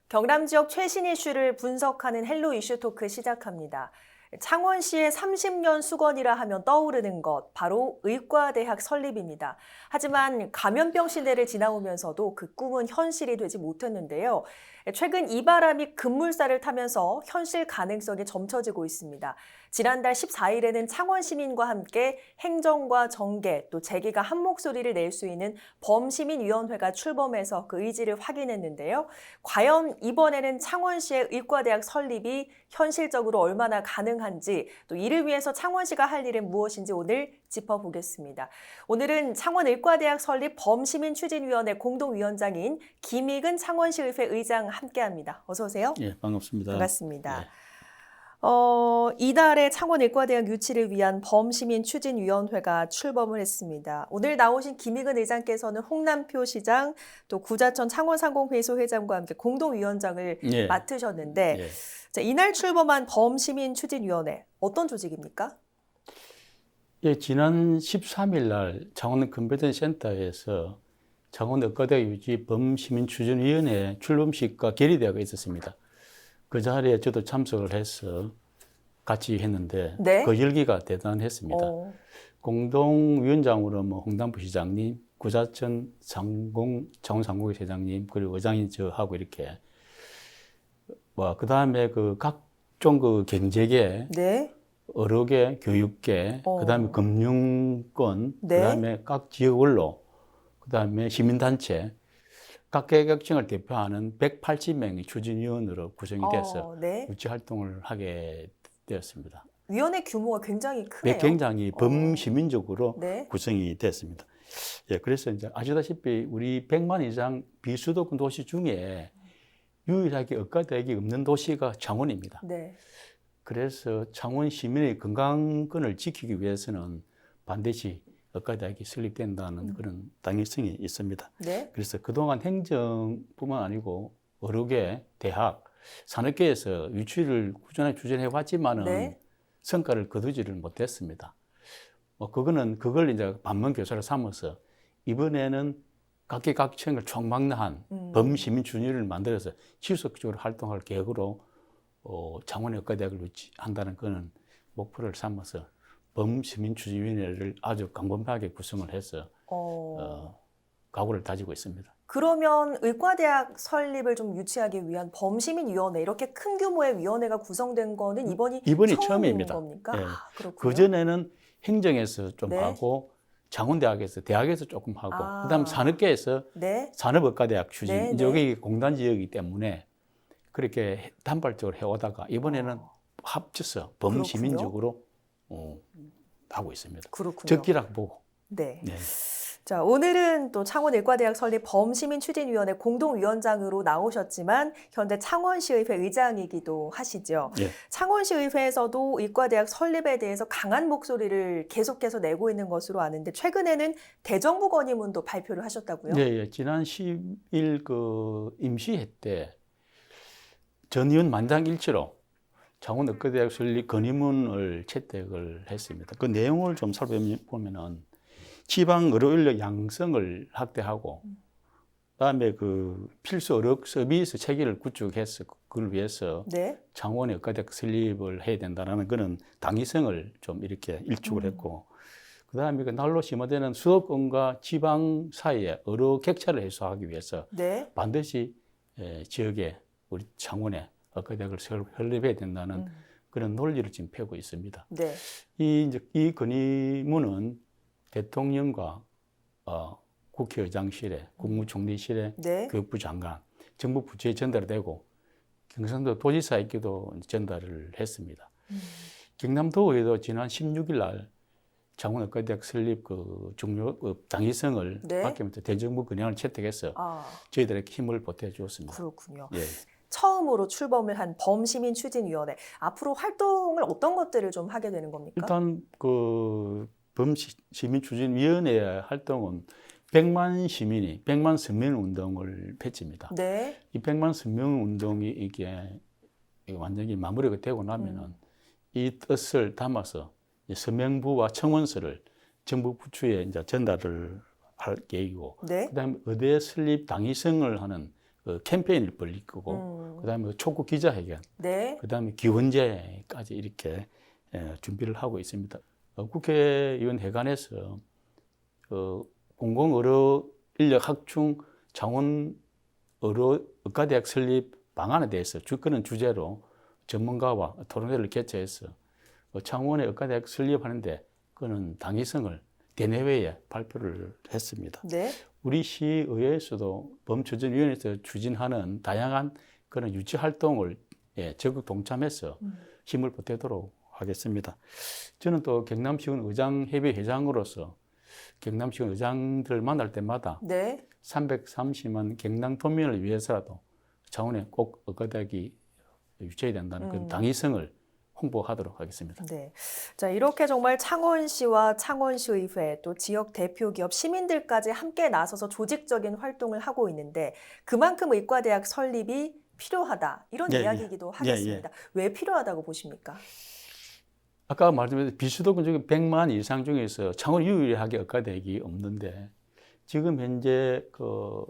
경남 지역 최신 이슈를 분석하는 헬로 이슈 토크 시작합니다. 창원시의 30년 수건이라 하면 떠오르는 것, 바로 의과대학 설립입니다. 하지만 감염병 시대를 지나오면서도 그 꿈은 현실이 되지 못했는데요. 최근 이 바람이 급물살을 타면서 현실 가능성이 점쳐지고 있습니다. 지난달 14일에는 창원 시민과 함께 행정과 정계, 또 재계가 한 목소리를 낼 수 있는 범시민위원회가 출범해서 그 의지를 확인했는데요. 과연 이번에는 창원시의 의과대학 설립이 현실적으로 얼마나 가능한지, 또 이를 위해서 창원시가 할 일은 무엇인지 오늘 짚어보겠습니다. 오늘은 창원의과대학 설립 범시민추진위원회 공동위원장인 김익은 창원시의회 의장 함께합니다. 어서 오세요. 예, 반갑습니다. 반갑습니다. 예. 이달에 창원의과대학 유치를 위한 범시민추진위원회가 출범을 했습니다. 오늘 나오신 김익은 의장께서는 홍남표 시장, 또 구자천 창원상공회의소 회장과 함께 공동위원장을 예. 맡으셨는데 예. 자, 이날 출범한 범시민추진위원회 어떤 조직입니까? 예, 지난 13일 날 창원 컨벤션 센터에서 창원의과대학 유치 범시민추진위원회 출범식과 결의대회가 있었습니다. 그 자리에 저도 참석을 해서 같이 했는데 네? 그 열기가 대단했습니다. 공동위원장으로 홍남표 시장님, 구자천 창원상공회 회장님, 그리고 의장인 저하고 이렇게 그 다음에 그 각종 그 경제계, 네? 의료계, 교육계, 그다음에 금융권, 네? 그다음에 각 지역 언론, 그다음에 시민단체, 각 계각층을 대표하는 180명의 추진위원으로 구성이 돼서 네? 유치 활동을 하게 되었습니다. 위원회 규모가 굉장히 크네요. 굉장히 범시민적으로 네? 구성이 됐습니다. 예, 그래서 이제 아시다시피 우리 100만 이상 비수도권 도시 중에 유일하게 의과대학이 없는 도시가 창원입니다. 네. 그래서 창원 시민의 건강권을 지키기 위해서는 반드시 의과대학이 설립된다는 그런 당위성이 있습니다. 네? 그래서 그동안 행정뿐만 아니고 의료계, 대학, 산업계에서 유치를 꾸준히 추진해 왔지만은 네? 성과를 거두지를 못했습니다. 그걸 이제 반면교사를 삼아서 이번에는 각계각층을 총망라한 범시민주의를 만들어서 지속적으로 활동할 계획으로 창원의 의과대학을 유치한다는 그런 목표를 삼아서 범시민추진위원회를 아주 강건하게 구성을 해서 각오를 다지고 있습니다. 그러면 의과대학 설립을 좀 유치하기 위한 범시민위원회, 이렇게 큰 규모의 위원회가 구성된 거는 이번이 처음입니다. 겁니까? 예. 그렇군요. 그전에는 행정에서 좀 네. 하고 창원대학에서, 대학에서 조금 하고 그다음 산업계에서 네? 산업의과대학 추진, 네, 이제 여기 공단지역이기 때문에 그렇게 단발적으로 해오다가 이번에는 합쳐서 범시민적으로 하고 있습니다. 그렇군요. 적기라고 보고. 네. 네. 자, 오늘은 또 창원의과대학 설립 범시민추진위원회 공동위원장으로 나오셨지만 현재 창원시의회 의장이기도 하시죠. 예. 창원시의회에서도 의과대학 설립에 대해서 강한 목소리를 계속해서 내고 있는 것으로 아는데 최근에는 대정부 건의문도 발표를 하셨다고요? 네, 지난 10일 그 임시회 때 전 의원 만장일치로 창원의과대학 설립 건의문을 채택을 했습니다. 그 내용을 좀 살펴보면은 지방 의료 인력 양성을 확대하고, 그다음에 그 필수 의료 서비스 체계를 구축해서 그걸 위해서 네. 창원의 의과대학 설립을 해야 된다는 그런 당위성을 좀 이렇게 일축을 했고, 그다음에 그 날로 심화되는 수도권과 지방 사이의 의료 격차를 해소하기 위해서 네. 반드시 지역에 우리 창원에 의과대학을 설립해야 된다는 그런 논리를 지금 펴고 있습니다. 네. 이 건의문은 대통령과 국회의장실에, 국무총리실에, 네. 교육부 장관, 정부 부처에 전달되고 경상도 도지사에게도 전달을 했습니다. 경남도에도 지난 16일 날 창원의과대학 설립 그 중요 당위성을 네. 받기면서 대정부 건의안을 채택해서 저희들에게 힘을 보태 주었습니다. 그렇군요. 예. 처음으로 출범을 한 범시민추진위원회, 앞으로 활동을 어떤 것들을 좀 하게 되는 겁니까? 일단 그 범시민추진위원회 활동은 100만 서명 운동을 펼칩니다. 네. 이 100만 서명 운동이 이게 완전히 마무리가 되고 나면은 이 뜻을 담아서 서명부와 청원서를 정부 부처에 이제 전달을 할 계획이고, 네. 그다음에 의대 설립 당위성을 하는 그 캠페인을 벌릴 거고, 그다음에 촉구 기자회견, 네. 그다음에 기원제까지 이렇게 준비를 하고 있습니다. 국회의원 회관에서 공공의료 인력 확충 창원 의과대학 설립 방안에 대해서 그런 주제로 전문가와 토론회를 개최해서 창원의 의과대학 설립하는데 그는 당위성을 대내외에 발표를 했습니다. 네. 우리 시의회에서도 범추진위원회에서 추진하는 다양한 그런 유치 활동을 적극 동참해서 힘을 보태도록 하겠습니다. 저는 또 경남시군 의장협의 회장으로서 경남시군 의장들을 만날 때마다 네. 330만 경남도민을 위해서라도 창원에 꼭 의과대학이 유치해야 된다는 그 당위성을 홍보하도록 하겠습니다. 네. 자, 이렇게 정말 창원시와 창원시의회 또 지역 대표 기업 시민들까지 함께 나서서 조직적인 활동을 하고 있는데 그만큼 의과대학 설립이 필요하다. 이런 이야기이기도 하겠습니다. 왜 필요하다고 보십니까? 아까 말씀드린 비수도권 중에 100만 이상 중에서 창원 유일하게 의과대학이 없는데 지금 현재 그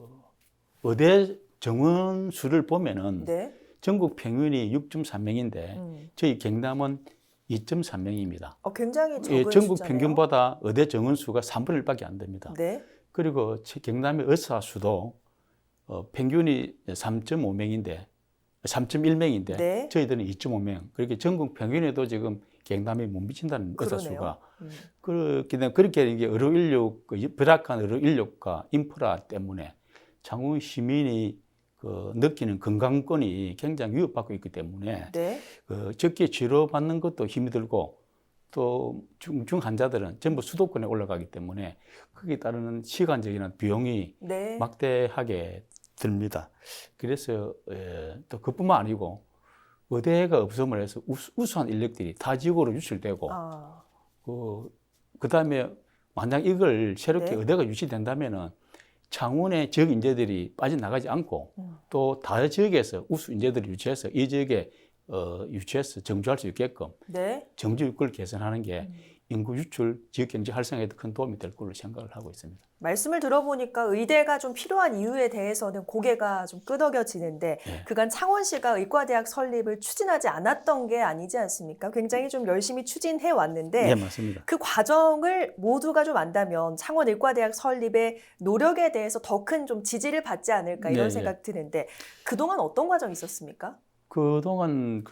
의대 정원 수를 보면은 네. 전국 평균이 6.3명인데 저희 경남은 2.3명입니다. 굉장히 적은 전국 숫자네요. 평균보다 의대 정원 수가 3분의 1밖에 안 됩니다. 네. 그리고 경남의 의사 수도 평균이 3.5명인데 3.1명인데 네. 저희들은 2.5명. 그렇게 전국 평균에도 지금 경남이 못 미친다는 의사 수가. 그렇게 이게 의료 인력, 벼락한 의료 인력과 인프라 때문에 창원 시민이 느끼는 건강권이 굉장히 위협받고 있기 때문에 네. 적게 치료받는 것도 힘이 들고 또 중증 환자들은 전부 수도권에 올라가기 때문에 거기에 따르는 시간적인 비용이 네. 막대하게 듭니다. 그래서 또 그뿐만 아니고 의대가 없음을 해서 우수한 인력들이 타 지역으로 유출되고 그다음에 만약 이걸 새롭게 네. 의대가 유치된다면은 창원의 지역 인재들이 빠져나가지 않고 또 다른 지역에서 우수 인재들을 유치해서 이 지역에 유치해서 정주할 수 있게끔 네. 정주 요건을 개선하는 게 인구 유출, 지역 경제 활성화에도 큰 도움이 될 걸로 생각을 하고 있습니다. 말씀을 들어보니까 의대가 좀 필요한 이유에 대해서는 고개가 좀 끄덕여지는데 그간 창원시가 의과대학 설립을 추진하지 않았던 게 아니지 않습니까? 굉장히 좀 열심히 추진해 왔는데 네, 맞습니다. 그 과정을 모두가 좀 안다면 창원 의과대학 설립의 노력에 대해서 더 큰 좀 지지를 받지 않을까 이런 생각 드는데 그동안 어떤 과정이 있었습니까? 그동안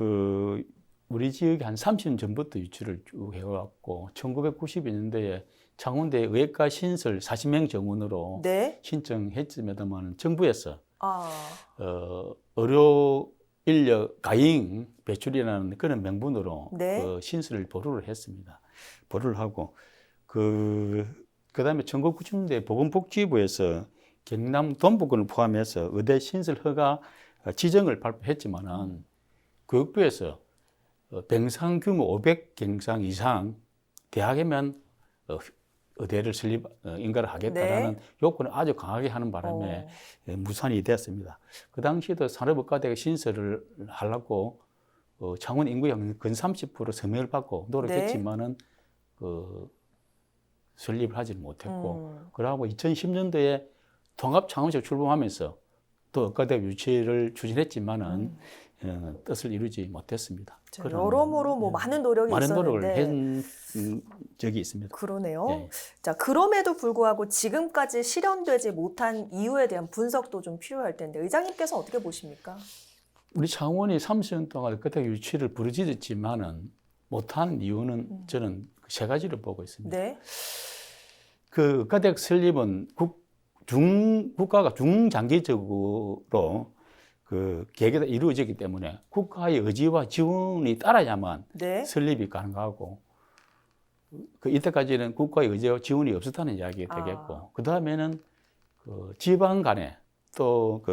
우리 지역이 한 30년 전부터 유치를 쭉 해왔고 1990년대에 창원대 의과 신설 40명 정원으로 네. 신청했음에도만 정부에서 아. 의료 인력 가잉 배출이라는 그런 명분으로 네. 신설을 보류를 했습니다. 보류를 하고 그다음에 1990년대 보건복지부에서 경남 동부권을 포함해서 의대 신설 허가 지정을 발표했지만은 교육부에서 병상 규모 500병상 이상 대학이면 의대를 설립 인가를 하겠다라는 요건을 아주 강하게 하는 바람에 무산이 됐습니다. 그 당시에도 산업의과대학 신설을 하려고 창원 인구형 근 30% 서명을 받고 노력했지만은 설립을 하지는 못했고 그러고 2010년도에 통합창원시가 출범하면서 또 의과대학 유치를 추진했지만은 뜻을 이루지 못했습니다. 여러모로 뭐 많은 노력이 많은 있었는데 노력을 한 적이 있습니다. 그러네요. 예. 자, 그럼에도 불구하고 지금까지 실현되지 못한 이유에 대한 분석도 좀 필요할 텐데 의장님께서 어떻게 보십니까? 우리 창원이 30년 동안 의과대학 유치를 부르짖었지만은 못한 이유는 저는 세 가지를 보고 있습니다. 네. 그 의과대학 설립은 국가가 중장기적으로 계획이 이루어지기 때문에 국가의 의지와 지원이 따라야만 네. 설립이 가능하고 이때까지는 국가의 의지와 지원이 없었다는 이야기가 되겠고 그 다음에는 지방 간에 또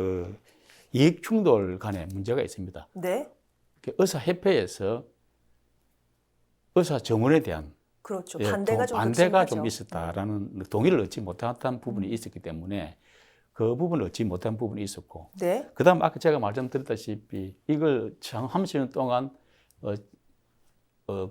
이익 충돌 간에 문제가 있습니다. 네. 의사협회에서 의사 정원에 대한 그렇죠. 반대가 좀 반대가 있었다라는 동의를 얻지 못한 부분이 있었기 때문에 그 부분을 얻지 못한 부분이 있었고 네. 그다음 아까 제가 말씀드렸다시피 이걸 30년 동안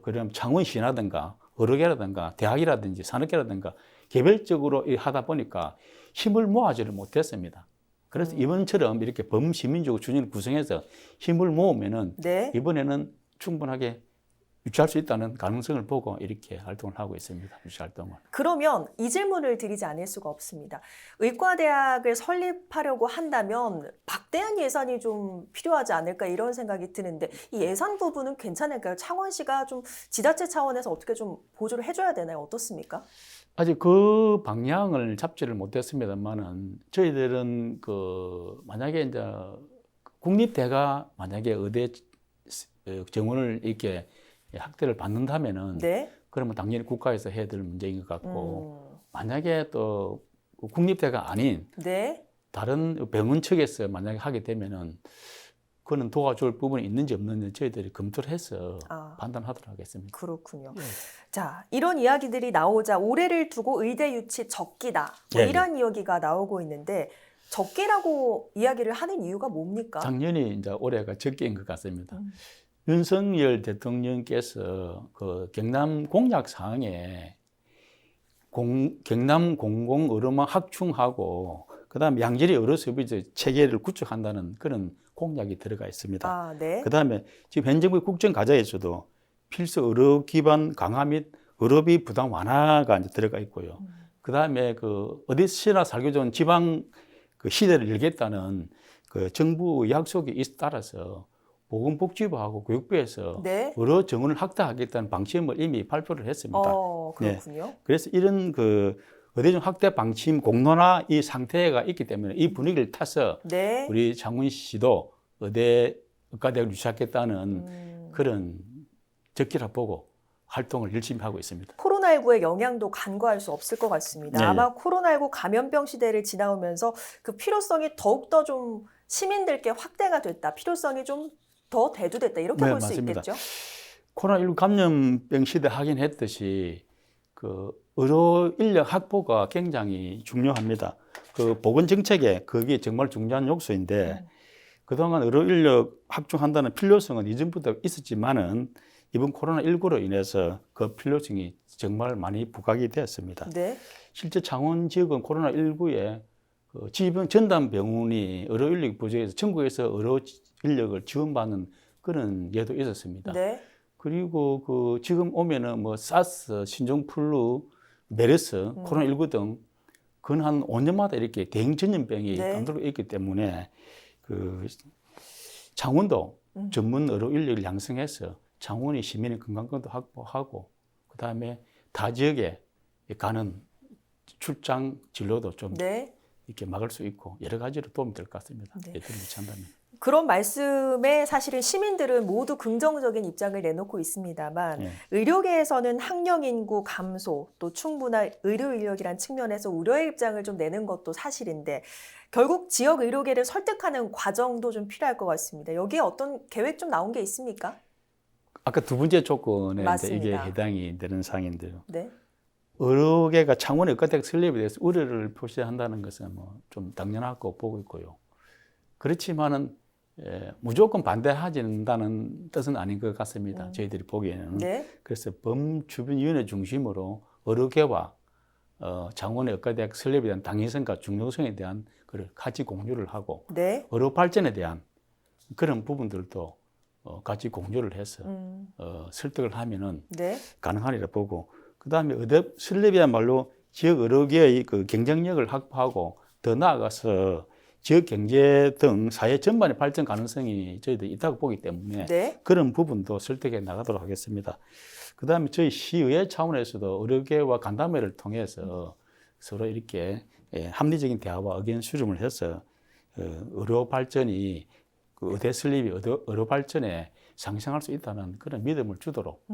그럼 창원시라든가 의료계라든가 대학이라든지 산업계라든가 개별적으로 하다 보니까 힘을 모아지를 못했습니다. 그래서 이번처럼 이렇게 범시민주국 추진을 구성해서 힘을 모으면은 네. 이번에는 충분하게 유치할 수 있다는 가능성을 보고 이렇게 활동을 하고 있습니다. 유치 활동을. 그러면 이 질문을 드리지 않을 수가 없습니다. 의과대학을 설립하려고 한다면 막대한 예산이 좀 필요하지 않을까 이런 생각이 드는데 이 예산 부분은 괜찮을까요? 창원시가 좀 지자체 차원에서 어떻게 좀 보조를 해줘야 되나요? 어떻습니까? 아직 그 방향을 잡지를 못했습니다만은 저희들은 그 만약에 이제 국립대가 만약에 의대 정원을 이렇게 확대를 받는다면은 네. 그러면 당연히 국가에서 해야 될 문제인 것 같고 만약에 또 국립대가 아닌 네. 다른 병원 측에서 만약에 하게 되면은 그거는 도와줄 부분이 있는지 없는지 저희들이 검토를 해서 판단하도록 하겠습니다. 그렇군요. 예. 자, 이런 이야기들이 나오자 올해를 두고 의대 유치 적기다. 뭐 예, 이런 이야기가 나오고 있는데 적기라고 이야기를 하는 이유가 뭡니까? 작년이 이제 올해가 적기인 것 같습니다. 윤석열 대통령께서 그 경남 공약 사항에 경남 공공의료망 확충하고 그다음에 양질의 의료 서비스 체계를 구축한다는 그런 공약이 들어가 있습니다. 네. 그다음에 지금 현 정부 국정 과제에서도 필수 의료 기반 강화 및 의료비 부담 완화가 이제 들어가 있고요. 그다음에 그 어디서나 살기 좋은 지방 그 시대를 열겠다는 그 정부 약속에 따라서 보건복지부하고 교육부에서 네. 의료 정원을 확대하겠다는 방침을 이미 발표를 했습니다. 그렇군요. 네. 그래서 이런 그 의대정 확대 방침 공론화 이 상태가 있기 때문에 이 분위기를 타서 네. 우리 창원시도 의과대학을 유치하겠다는 그런 적기라 보고 활동을 열심히 하고 있습니다. 코로나19의 영향도 간과할 수 없을 것 같습니다. 네, 아마 코로나19 감염병 시대를 지나오면서 그 필요성이 더욱더 좀 시민들께 확대가 됐다. 필요성이 좀 더 대두됐다. 이렇게 볼 수 맞습니다. 있겠죠? 코로나19 감염병 시대 하긴 했듯이 그 의료 인력 확보가 굉장히 중요합니다. 그 보건 정책에 그게 정말 중요한 요소인데 그동안 의료 인력 확충한다는 필요성은 이전부터 있었지만은 이번 코로나19로 인해서 그 필요성이 정말 많이 부각이 되었습니다. 네. 실제 창원 지역은 코로나19에 그 지방 전담병원이 의료 인력 부족해서 전국에서 의료 인력을 지원받는 그런 예도 있었습니다. 네. 그리고 그 지금 오면은 뭐 사스, 신종플루, 메르스, 코로나19 등 근 한 5년마다 이렇게 대형 전염병이 감돌고 있기 때문에 그 창원도 전문 의료 인력을 양성해서 창원이 시민의 건강권도 확보하고 그다음에 타 지역에 가는 출장 진료도 좀 이렇게 막을 수 있고 여러 가지로 도움이 될 것 같습니다. 예전에 유치한다면. 그런 말씀에 사실은 시민들은 모두 긍정적인 입장을 내놓고 있습니다만 의료계에서는 학령 인구 감소, 또 충분한 의료 인력이란 측면에서 우려의 입장을 좀 내는 것도 사실인데 결국 지역 의료계를 설득하는 과정도 좀 필요할 것 같습니다. 여기에 어떤 계획 좀 나온 게 있습니까? 아까 두 번째 조건에 맞습니다. 이게 해당이 되는 사항인데요. 네. 의료계가 창원의 의과대학 설립에 대해서 우려를 표시한다는 것은 뭐 좀 당연하고 보고 있고요. 그렇지만은 무조건 반대하지는 뜻은 아닌 것 같습니다. 저희들이 보기에는. 네. 그래서 범주변위원회 중심으로 의료계와 창원의 의과대학 설립에 대한 당위성과 중요성에 대한 그걸 같이 공유를 하고 의료 발전에 대한 그런 부분들도 같이 공유를 해서 설득을 하면은 가능하리라 보고 그다음에 의대 설립이야말로 지역 의료계의 그 경쟁력을 확보하고 더 나아가서 지역 경제 등 사회 전반의 발전 가능성이 저희도 있다고 보기 때문에 그런 부분도 설득해 나가도록 하겠습니다. 그다음에 저희 시의회 차원에서도 의료계와 간담회를 통해서 서로 이렇게 합리적인 대화와 의견 수렴을 해서 의료 발전이 그 의대 설립이 의료 발전에 상승할 수 있다는 그런 믿음을 주도록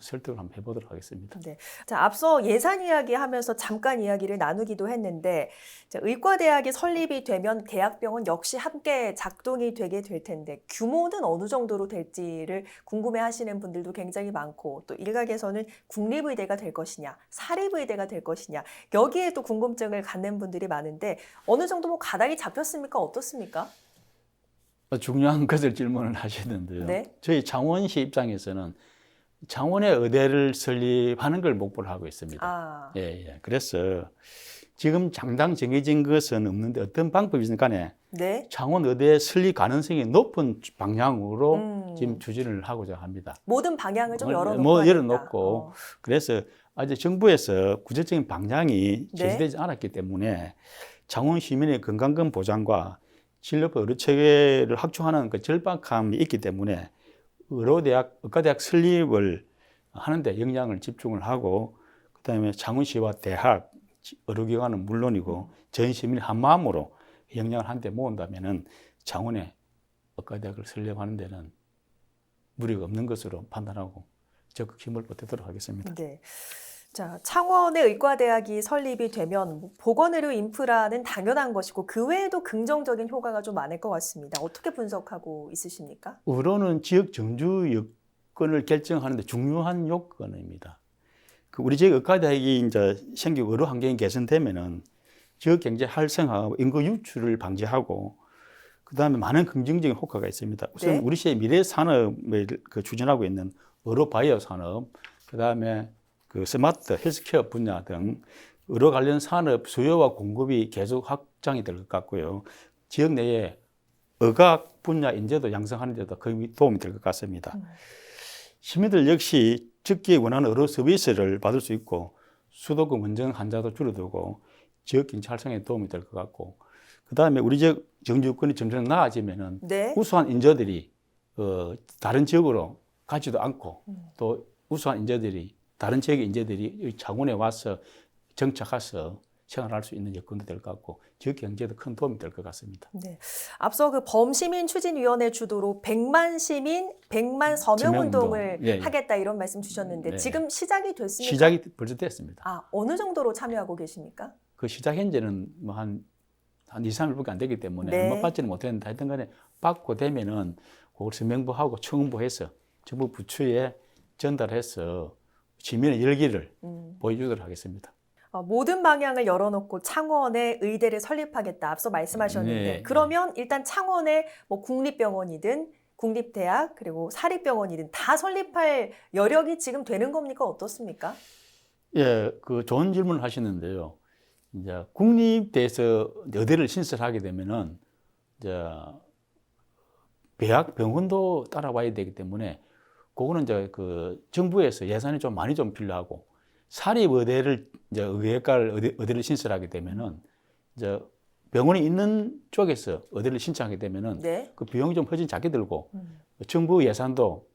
설득을 한번 해보도록 하겠습니다. 네. 자, 앞서 예산 이야기하면서 잠깐 이야기를 나누기도 했는데 의과대학이 설립이 되면 대학병원 역시 함께 작동이 되게 될 텐데 규모는 어느 정도로 될지를 궁금해하시는 분들도 굉장히 많고 또 일각에서는 국립의대가 될 것이냐 사립의대가 될 것이냐 여기에 또 궁금증을 갖는 분들이 많은데 어느 정도 뭐 가닥이 잡혔습니까? 어떻습니까? 중요한 것을 질문을 하시는데요. 네. 저희 창원시 입장에서는 창원의 의대를 설립하는 걸 목표로 하고 있습니다. 그래서 지금 장당 정해진 것은 없는데 어떤 방법이든 간에 네. 창원 의대에 설립 가능성이 높은 방향으로 지금 음. 추진을 하고자 합니다. 모든 방향을 좀 열어놓고 뭐 하겠다. 열어놓고 그래서 아직 정부에서 구체적인 방향이 네. 제시되지 않았기 때문에 창원 시민의 건강권 보장과 진료법 의료 체계를 확충하는 그 절박함이 있기 때문에 의과대학 설립을 하는데 영향을 집중을 하고 그다음에 창원시와 대학, 의료기관은 물론이고 전 시민이 한 마음으로 역량을 한데 모은다면은 창원에 의과대학을 설립하는 데는 무리가 없는 것으로 판단하고 적극 힘을 보태도록 하겠습니다. 네. 자, 창원의 의과대학이 설립이 되면 보건의료 인프라는 당연한 것이고 그 외에도 긍정적인 효과가 좀 많을 것 같습니다. 어떻게 분석하고 있으십니까? 의료는 지역 정주 여건을 결정하는 데 중요한 요건입니다. 우리 지역 의과대학이 이제 생기고 의료 환경이 개선되면은 지역 경제 활성화하고 인구 유출을 방지하고 그다음에 많은 긍정적인 효과가 있습니다. 우선 네. 우리 시의 미래 산업을 추진하고 있는 의료 바이오 산업, 그다음에 그 스마트 헬스케어 분야 등 의료 관련 산업 수요와 공급이 계속 확장이 될 것 같고요. 지역 내에 의학 분야 인재도 양성하는 데도 거의 도움이 될 것 같습니다. 시민들 역시 적기에 원하는 의료 서비스를 받을 수 있고 수도권 원정 환자도 줄어들고 지역 경제 활성화에 도움이 될 것 같고 그다음에 우리 지역 정주권이 점점 나아지면은 네. 우수한 인재들이 다른 지역으로 가지도 않고 또 우수한 인재들이 다른 지역의 인재들이 창원에 와서 정착해서 생활할 수 있는 여건도 될 것 같고 지역 경제에도 큰 도움이 될 것 같습니다. 네. 앞서 그 범시민 추진위원회 주도로 100만 시민, 100만 서명 운동을 예, 예. 하겠다 이런 말씀 주셨는데 네. 지금 시작이 됐습니까? 시작이 벌써 됐습니다. 아, 어느 정도로 참여하고 계십니까? 그 시작 현재는 뭐 한 2, 3일밖에 안 되기 때문에 네. 얼마 받지는 못했는데 하여튼 간에 받고 되면은 그걸 서명부하고 청원부해서 정부 부처에 전달해서 시민의 열기를 보여주도록 하겠습니다. 모든 방향을 열어놓고 창원에 의대를 설립하겠다. 앞서 말씀하셨는데 네, 그러면 일단 창원에 뭐 국립병원이든 국립대학 그리고 사립병원이든 다 설립할 여력이 지금 되는 겁니까? 어떻습니까? 예, 그 좋은 질문을 하시는데요. 이제 국립대에서 의대를 신설하게 되면은 이제 대학 병원도 따라와야 되기 때문에 그거는 이제 그 정부에서 예산이 좀 많이 좀 필요하고 사립 의대를 이제 의학과를 의대를 신설하게 되면은 이제 병원이 있는 쪽에서 의대를 신청하게 되면은 네. 그 비용이 좀 훨씬 작게 들고 정부 예산도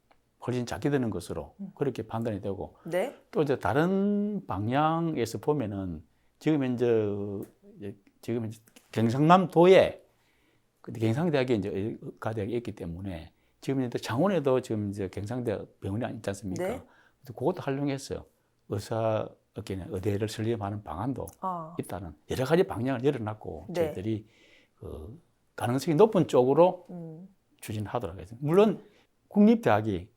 훨씬 작게 드는 것으로 그렇게 판단이 되고 네. 또 이제 다른 방향에서 보면은 지금 현재 경상남도에 경상대학에 이제 의과대학이 있기 때문에 지금 이제 창원에도 지금 이제 경상대 병원이 있지 않습니까? 네. 그것도 활용해서 의사업계는 의대를 설립하는 방안도 아. 있다는 여러 가지 방향을 열어놨고 네. 저희들이 그 가능성이 높은 쪽으로 추진하도록 하겠습니다. 물론 국립대학이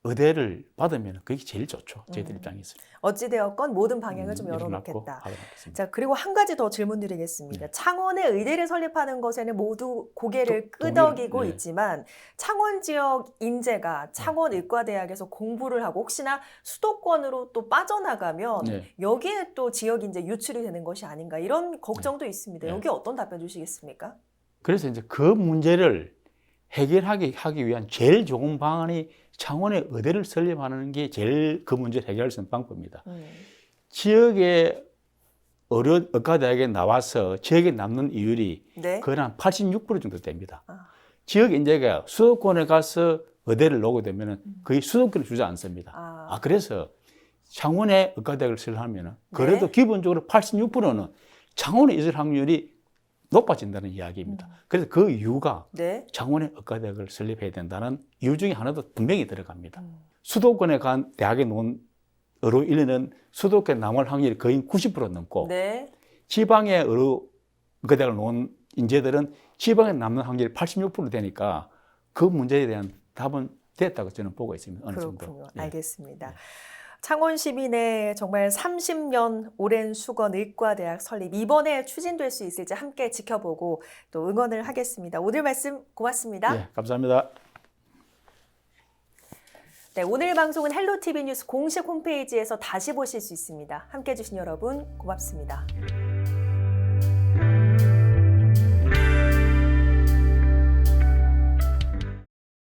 의대를 받으면 그게 제일 좋죠. 저희들 입장에서. 어찌되었건 모든 방향을 좀 열어놓고 열어놓겠다. 하도록 하겠습니다. 자, 그리고 한 가지 더 질문 드리겠습니다. 창원에 의대를 설립하는 것에는 모두 고개를 끄덕이고 네. 있지만 창원 지역 인재가 창원 의과대학에서 공부를 하고 혹시나 수도권으로 또 빠져나가면 네. 여기에 또 지역 인재 유출이 되는 것이 아닌가 이런 걱정도 있습니다. 네. 여기 어떤 답변 주시겠습니까? 그래서 이제 그 문제를 하기 위한 제일 좋은 방안이 창원에 의대를 설립하는 게 제일 그 문제를 해결할 수 있는 방법입니다. 지역의 의과대학에 나와서 지역에 남는 이율이 네. 거의 한 86% 정도 됩니다. 아. 지역 인재가 수도권에 가서 의대를 놓게 되면 거의 수도권을 주지 않습니다. 그래서 창원에 의과대학을 설립하면 그래도 네. 기본적으로 86%는 창원에 있을 확률이 높아진다는 이야기입니다. 그래서 그 이유가 네. 창원에 의과대학을 설립해야 된다는 이유 중에 하나도 분명히 들어갑니다. 수도권에 간 대학에 놓은 의료 인력은 수도권에 남을 확률이 거의 90% 넘고 네. 지방에 의과대학을 놓은 인재들은 지방에 남는 확률이 86% 되니까 그 문제에 대한 답은 됐다고 저는 보고 있습니다. 어느 그렇군요. 정도. 예. 알겠습니다. 창원 시민의 정말 30년 오랜 수건 의과대학 설립 이번에 추진될 수 있을지 함께 지켜보고 또 응원을 하겠습니다. 오늘 말씀 고맙습니다. 예, 감사합니다. 네, 오늘 방송은 헬로티비 뉴스 공식 홈페이지에서 다시 보실 수 있습니다. 함께해 주신 여러분 고맙습니다.